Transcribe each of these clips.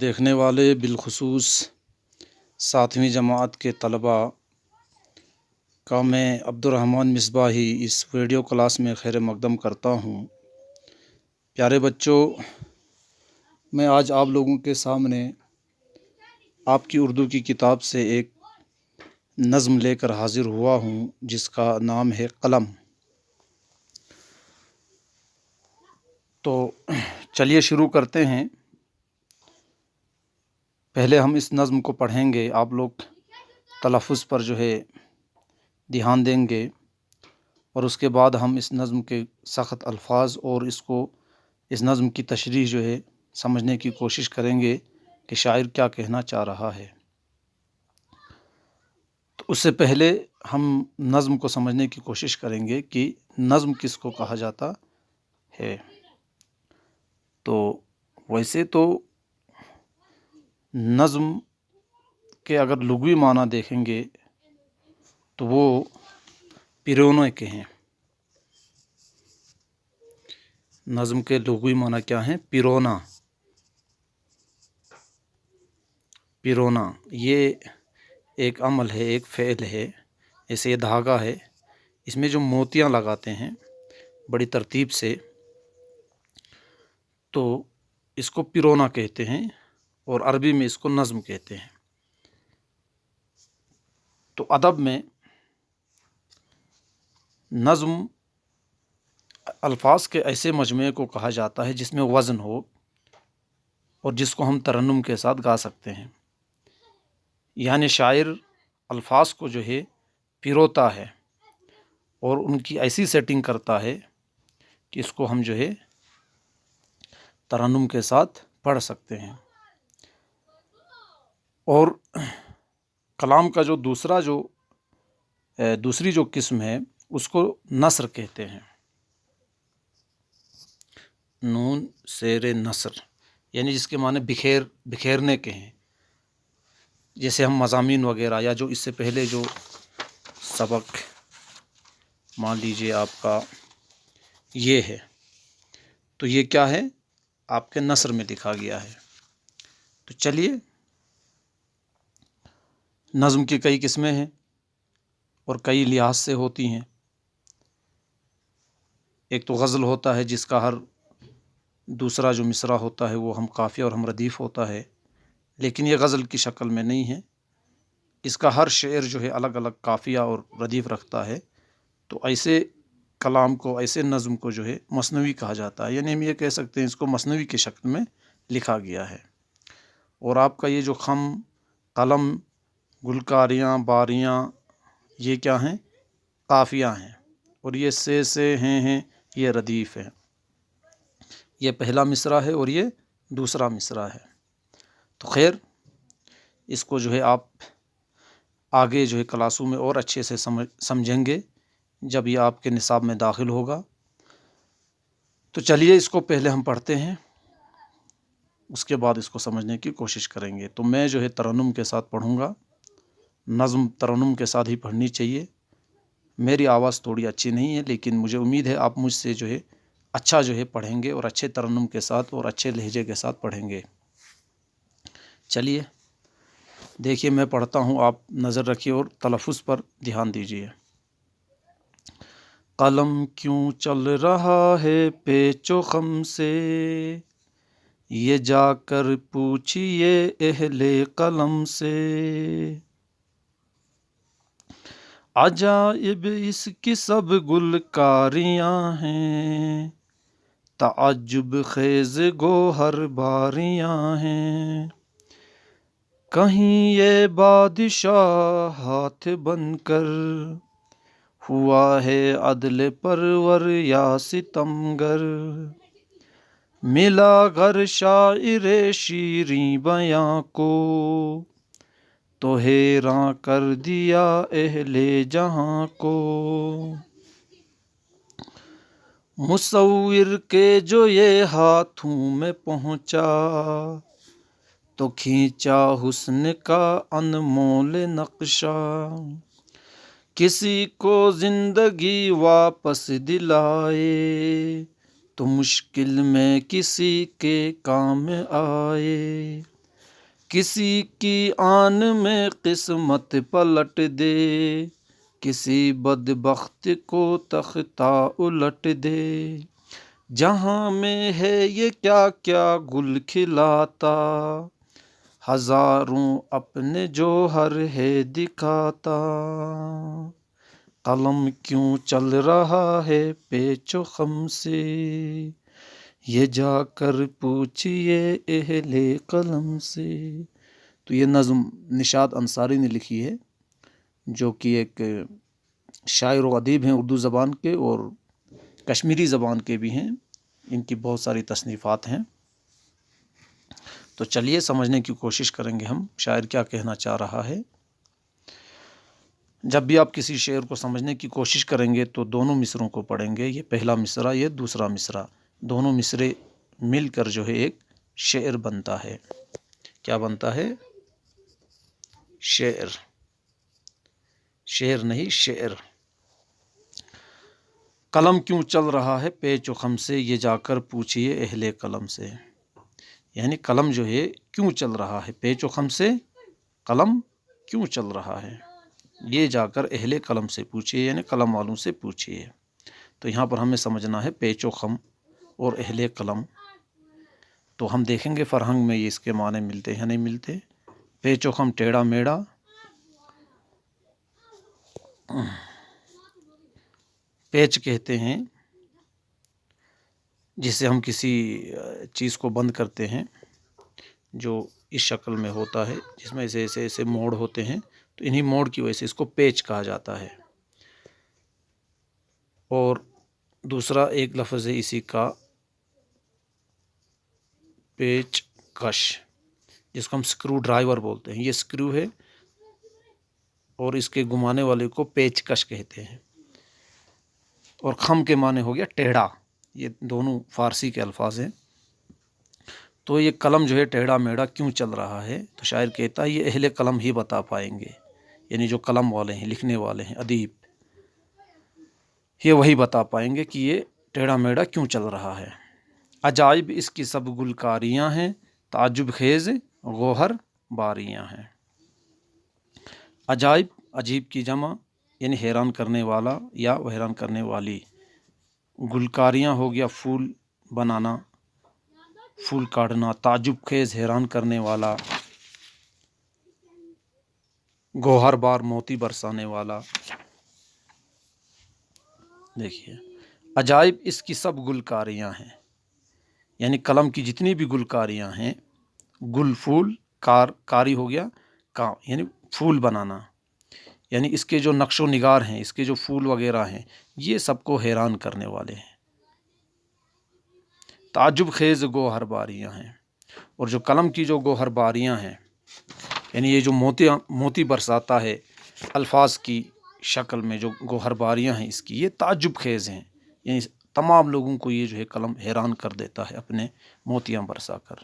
دیکھنے والے بالخصوص 7ویں جماعت کے طلباء کا میں عبدالرحمن مصباحی اس ویڈیو کلاس میں خیر مقدم کرتا ہوں۔ پیارے بچوں، میں آج آپ لوگوں کے سامنے آپ کی اردو کی کتاب سے ایک نظم لے کر حاضر ہوا ہوں جس کا نام ہے قلم۔ تو چلیے شروع کرتے ہیں۔ پہلے ہم اس نظم کو پڑھیں گے، آپ لوگ تلفظ پر دھیان دیں گے، اور اس کے بعد ہم اس نظم کے سخت الفاظ اور اس نظم کی تشریح سمجھنے کی کوشش کریں گے کہ شاعر کیا کہنا چاہ رہا ہے۔ تو اس سے پہلے ہم نظم کو سمجھنے کی کوشش کریں گے کہ نظم کس کو کہا جاتا ہے۔ تو ویسے تو نظم کے اگر لغوی معنی دیکھیں گے تو وہ پیرونے کے ہیں۔ نظم کے لغوی معنی کیا ہیں؟ پیرونا۔ پیرونا یہ ایک عمل ہے، ایک فعل ہے، جیسے یہ دھاگا ہے، اس میں جو موتیاں لگاتے ہیں بڑی ترتیب سے، تو اس کو پیرونا کہتے ہیں، اور عربی میں اس کو نظم کہتے ہیں۔ تو ادب میں نظم الفاظ کے ایسے مجموعے کو کہا جاتا ہے جس میں وزن ہو اور جس کو ہم ترنم کے ساتھ گا سکتے ہیں۔ یعنی شاعر الفاظ کو پیروتا ہے اور ان کی ایسی سیٹنگ کرتا ہے کہ اس کو ہم ترنم کے ساتھ پڑھ سکتے ہیں۔ اور کلام کا دوسری قسم ہے اس کو نثر کہتے ہیں۔ نون زیر نثر یعنی جس کے معنی بکھیرنے کے ہیں، جیسے ہم مضامین وغیرہ یا جو اس سے پہلے جو سبق مان لیجیے آپ کا یہ ہے، تو یہ کیا ہے؟ آپ کے نثر میں لکھا گیا ہے۔ تو چلیے، نظم کی کئی قسمیں ہیں اور کئی لحاظ سے ہوتی ہیں۔ ایک تو غزل ہوتا ہے جس کا ہر دوسرا جو مصرع ہوتا ہے وہ ہم قافیہ اور ہم ردیف ہوتا ہے، لیکن یہ غزل کی شکل میں نہیں ہے، اس کا ہر شعر الگ الگ قافیہ اور ردیف رکھتا ہے۔ تو ایسے کلام کو، ایسے نظم کو مثنوی کہا جاتا ہے، یعنی ہم یہ کہہ سکتے ہیں اس کو مثنوی کی شکل میں لکھا گیا ہے۔ اور آپ کا یہ جو خم، قلم، گلکاریاں، باریاں، یہ کیا ہیں؟ قافیہ ہیں، اور یہ سے ہیں یہ ردیف ہے۔ یہ پہلا مصرع ہے اور یہ دوسرا مصرع ہے۔ تو خیر، اس کو آپ آگے کلاسوں میں اور اچھے سے سمجھیں گے جب یہ آپ کے نصاب میں داخل ہوگا۔ تو چلیے اس کو پہلے ہم پڑھتے ہیں، اس کے بعد اس کو سمجھنے کی کوشش کریں گے۔ تو میں ترنم کے ساتھ پڑھوں گا۔ نظم ترنم کے ساتھ ہی پڑھنی چاہیے۔ میری آواز تھوڑی اچھی نہیں ہے، لیکن مجھے امید ہے آپ مجھ سے اچھا پڑھیں گے، اور اچھے ترنم کے ساتھ اور اچھے لہجے کے ساتھ پڑھیں گے۔ چلیے دیکھیے، میں پڑھتا ہوں، آپ نظر رکھیے اور تلفظ پر دھیان دیجیے۔ قلم کیوں چل رہا ہے پیچ و خم سے، یہ جا کر پوچھئے اہل قلم سے۔ عجائب اس کی سب گلکاریاں ہیں، تعجب خیز گوہر باریاں ہیں۔ کہیں یہ بادشاہ ہاتھ بن کر ہوا ہے عدل پرور یا ستمگر، ملا گر شاعر شیریں بیاں کو تو حیراں کر دیا اہل جہاں کو۔ مصور کے جو یہ ہاتھوں میں پہنچا تو کھینچا حسن کا انمول نقشہ، کسی کو زندگی واپس دلائے تو مشکل میں کسی کے کام آئے۔ کسی کی آن میں قسمت پلٹ دے، کسی بدبخت کو تختہ الٹ دے، جہاں میں ہے یہ کیا کیا گل کھلاتا، ہزاروں اپنے جوہر ہے دکھاتا، قلم کیوں چل رہا ہے پیچ و خم سے، یہ جا کر پوچھئے اہل قلم سے۔ تو یہ نظم نشاط انصاری نے لکھی ہے، جو کہ ایک شاعر و ادیب ہیں اردو زبان کے، اور کشمیری زبان کے بھی ہیں، ان کی بہت ساری تصنیفات ہیں۔ تو چلیے سمجھنے کی کوشش کریں گے ہم شاعر کیا کہنا چاہ رہا ہے۔ جب بھی آپ کسی شعر کو سمجھنے کی کوشش کریں گے تو دونوں مصروں کو پڑھیں گے، یہ پہلا مصرع، یہ دوسرا مصرع، دونوں مصرے مل کر جو ہے ایک شعر بنتا ہے۔ کیا بنتا ہے؟ شعر، شعر نہیں شعر۔ قلم کیوں چل رہا ہے پیچ و خم سے، یہ جا کر پوچھئے اہل قلم سے۔ یعنی قلم جو ہے کیوں چل رہا ہے پیچ و خم سے، قلم کیوں چل رہا ہے، یہ جا کر اہل قلم سے پوچھئے، یعنی قلم والوں سے پوچھئے۔ تو یہاں پر ہمیں سمجھنا ہے پیچ و خم اور اہل قلم۔ تو ہم دیکھیں گے فرہنگ میں یہ اس کے معنی ملتے ہیں نہیں ملتے۔ پیچ و خم ٹیڑھا میڑھا، پیچ کہتے ہیں جسے ہم کسی چیز کو بند کرتے ہیں، جو اس شکل میں ہوتا ہے، جس میں ایسے ایسے موڑ ہوتے ہیں، تو انہی موڑ کی وجہ سے اس کو پیچ کہا جاتا ہے۔ اور دوسرا ایک لفظ ہے اسی کا پیچ کش، جس کو ہم سکرو ڈرائیور بولتے ہیں۔ یہ سکرو ہے اور اس کے گھمانے والے کو پیچ کش کہتے ہیں۔ اور خم کے معنی ہو گیا ٹیڑھا، یہ دونوں فارسی کے الفاظ ہیں۔ تو یہ قلم جو ہے ٹیڑھا میڑھا کیوں چل رہا ہے، تو شاعر کہتا ہے یہ اہل قلم ہی بتا پائیں گے، یعنی جو قلم والے ہیں، لکھنے والے ہیں، ادیب، یہ وہی بتا پائیں گے کہ یہ ٹیڑھا میڑھا کیوں چل رہا ہے۔ عجائب اس کی سب گلکاریاں ہیں، تعجب خیز گوہر باریاں ہیں۔ عجائب، عجیب کی جمع یعنی حیران کرنے والا یا حیران کرنے والی، گلکاریاں ہو گیا پھول بنانا، پھول کاٹنا، تعجب خیز حیران کرنے والا، گوہر بار موتی برسانے والا۔ دیکھیے، عجائب اس کی سب گلکاریاں ہیں، یعنی قلم کی جتنی بھی گلکاریاں ہیں، گل پھول، کاری ہو گیا کام، یعنی پھول بنانا، یعنی اس کے جو نقش و نگار ہیں، اس کے جو پھول وغیرہ ہیں، یہ سب کو حیران کرنے والے ہیں۔ تعجب خیز گوہر باریاں ہیں، اور جو قلم کی جو گوہر باریاں ہیں، یعنی یہ جو موتی برساتا ہے الفاظ کی شکل میں، جو گوہر باریاں ہیں اس کی، یہ تعجب خیز ہیں، یعنی تمام لوگوں کو یہ جو ہے قلم حیران کر دیتا ہے اپنے موتیاں برسا کر۔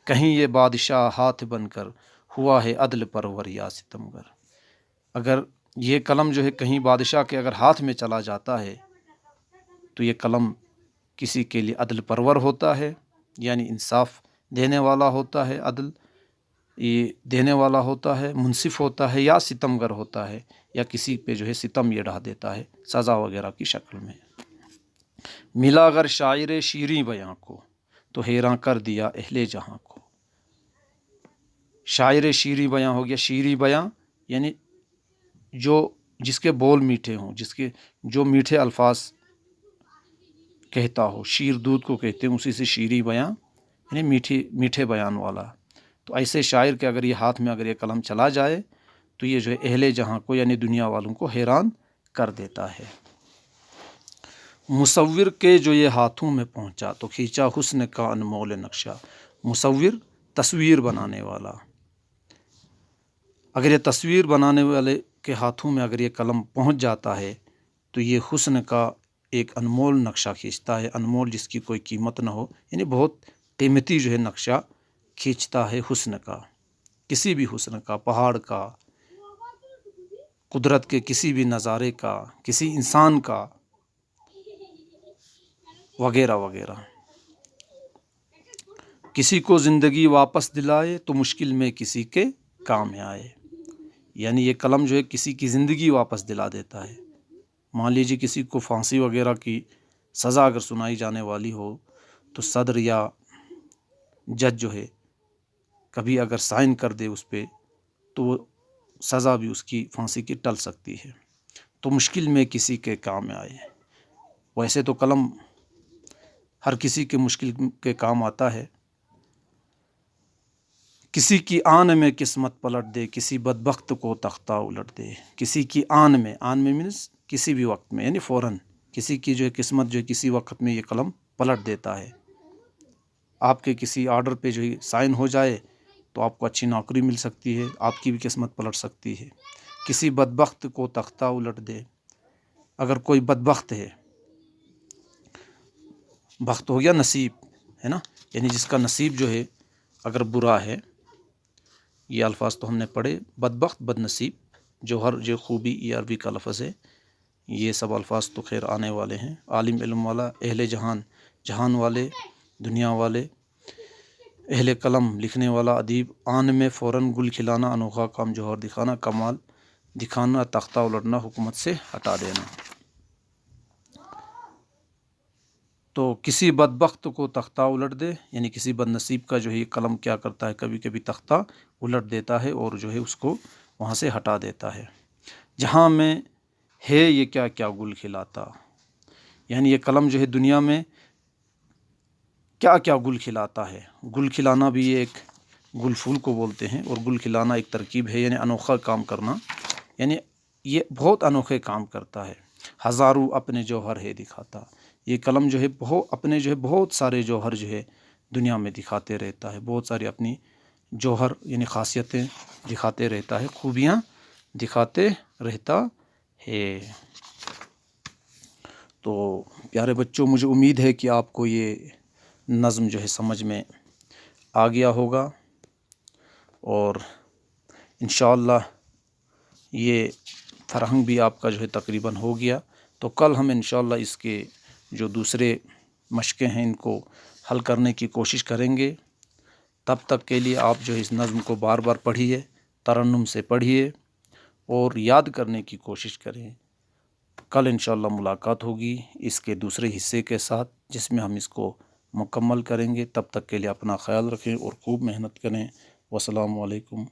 کہیں یہ بادشاہ ہاتھ بن کر ہوا ہے عدل پرور یا ستمگر۔ اگر یہ قلم جو ہے کہیں بادشاہ کے اگر ہاتھ میں چلا جاتا ہے تو یہ قلم کسی کے لیے عدل پرور ہوتا ہے، یعنی انصاف دینے والا ہوتا ہے، عدل یہ دینے والا ہوتا ہے، منصف ہوتا ہے، یا ستمگر ہوتا ہے، یا کسی پہ جو ہے ستم یہ ڈھا دیتا ہے سزا وغیرہ کی شکل میں۔ ملا اگر شاعر شیریں بیاں کو تو حیراں کر دیا اہل جہاں کو۔ شاعر شیریں بیاں ہو گیا، شیریں بیاں یعنی جس کے بول میٹھے ہوں، جس کے جو میٹھے الفاظ کہتا ہو، شیر دودھ کو کہتے ہیں، اسی سے شیریں بیاں یعنی میٹھے بیان والا۔ تو ایسے شاعر کے اگر یہ ہاتھ میں اگر یہ قلم چلا جائے تو یہ جو ہے اہل جہاں کو یعنی دنیا والوں کو حیران کر دیتا ہے۔ مصور کے جو یہ ہاتھوں میں پہنچا تو کھینچا حسن کا انمول نقشہ۔ مصور تصویر بنانے والا، اگر یہ تصویر بنانے والے کے ہاتھوں میں اگر یہ قلم پہنچ جاتا ہے تو یہ حسن کا ایک انمول نقشہ کھینچتا ہے، انمول جس کی کوئی قیمت نہ ہو، یعنی بہت قیمتی جو ہے نقشہ کھینچتا ہے حسن کا، کسی بھی حسن کا، پہاڑ کا، قدرت کے کسی بھی نظارے کا، کسی انسان کا، وغیرہ وغیرہ، کسی کو زندگی واپس دلائے تو مشکل میں کسی کے کام میں آئے. یعنی یہ قلم جو ہے کسی کی زندگی واپس دلا دیتا ہے. مان لیجیے کسی کو پھانسی وغیرہ کی سزا اگر سنائی جانے والی ہو تو صدر یا جج جو ہے کبھی اگر سائن کر دے اس پہ تو وہ سزا بھی اس کی پھانسی کی ٹل سکتی ہے. تو مشکل میں کسی کے کام میں آئے. ویسے تو قلم ہر کسی کے مشکل کے کام آتا ہے. کسی کی آن میں قسمت پلٹ دے، کسی بدبخت کو تختہ الٹ دے. کسی کی آن میں مینس کسی بھی وقت میں، یعنی فوراً کسی کی جو ہے قسمت جو ہے کسی وقت میں یہ قلم پلٹ دیتا ہے. آپ کے کسی آرڈر پہ جو ہے سائن ہو جائے تو آپ کو اچھی نوکری مل سکتی ہے، آپ کی بھی قسمت پلٹ سکتی ہے. کسی بدبخت کو تختہ الٹ دے. اگر کوئی بدبخت ہے، بخت ہو گیا نصیب ہے نا، یعنی جس کا نصیب جو ہے اگر برا ہے، یہ الفاظ تو ہم نے پڑھے، بدبخت بد نصیب، جوہر جو خوبی، یہ عربی کا لفظ ہے. یہ سب الفاظ تو خیر آنے والے ہیں. عالم علم والا، اہل جہان، جہان والے، دنیا والے، اہل قلم لکھنے والا ادیب. آن میں فوراً گل کھلانا، انوکھا کام جوہر دکھانا، کمال دکھانا، تختہ الٹنا، حکومت سے ہٹا دینا. تو کسی بدبخت کو تختہ الٹ دے، یعنی کسی بد نصیب کا جو ہے یہ قلم کیا کرتا ہے، کبھی کبھی تختہ الٹ دیتا ہے اور جو ہے اس کو وہاں سے ہٹا دیتا ہے. جہاں میں ہے یہ کیا کیا گل کھلاتا. یعنی یہ قلم جو ہے دنیا میں کیا کیا گل کھلاتا ہے. گل کھلانا بھی ایک گل پھول کو بولتے ہیں، اور گل کھلانا ایک ترکیب ہے، یعنی انوکھا کام کرنا. یعنی یہ بہت انوکھے کام کرتا ہے. ہزاروں اپنے جوہر ہے دکھاتا. یہ قلم جو ہے اپنے جو ہے بہت سارے جوہر جو ہے دنیا میں دکھاتے رہتا ہے. بہت ساری اپنی جوہر یعنی خاصیتیں دکھاتے رہتا ہے، خوبیاں دکھاتے رہتا ہے. تو پیارے بچوں، مجھے امید ہے کہ آپ کو یہ نظم جو ہے سمجھ میں آ گیا ہوگا، اور انشاءاللہ یہ فرہنگ بھی آپ کا جو ہے تقریباً ہو گیا. تو کل ہم انشاءاللہ اس کے جو دوسرے مشقیں ہیں ان کو حل کرنے کی کوشش کریں گے. تب تک کے لیے آپ جو ہے اس نظم کو بار بار پڑھیے، ترنم سے پڑھیے اور یاد کرنے کی کوشش کریں. کل انشاءاللہ ملاقات ہوگی اس کے دوسرے حصے کے ساتھ، جس میں ہم اس کو مکمل کریں گے. تب تک کے لیے اپنا خیال رکھیں اور خوب محنت کریں. والسلام علیکم.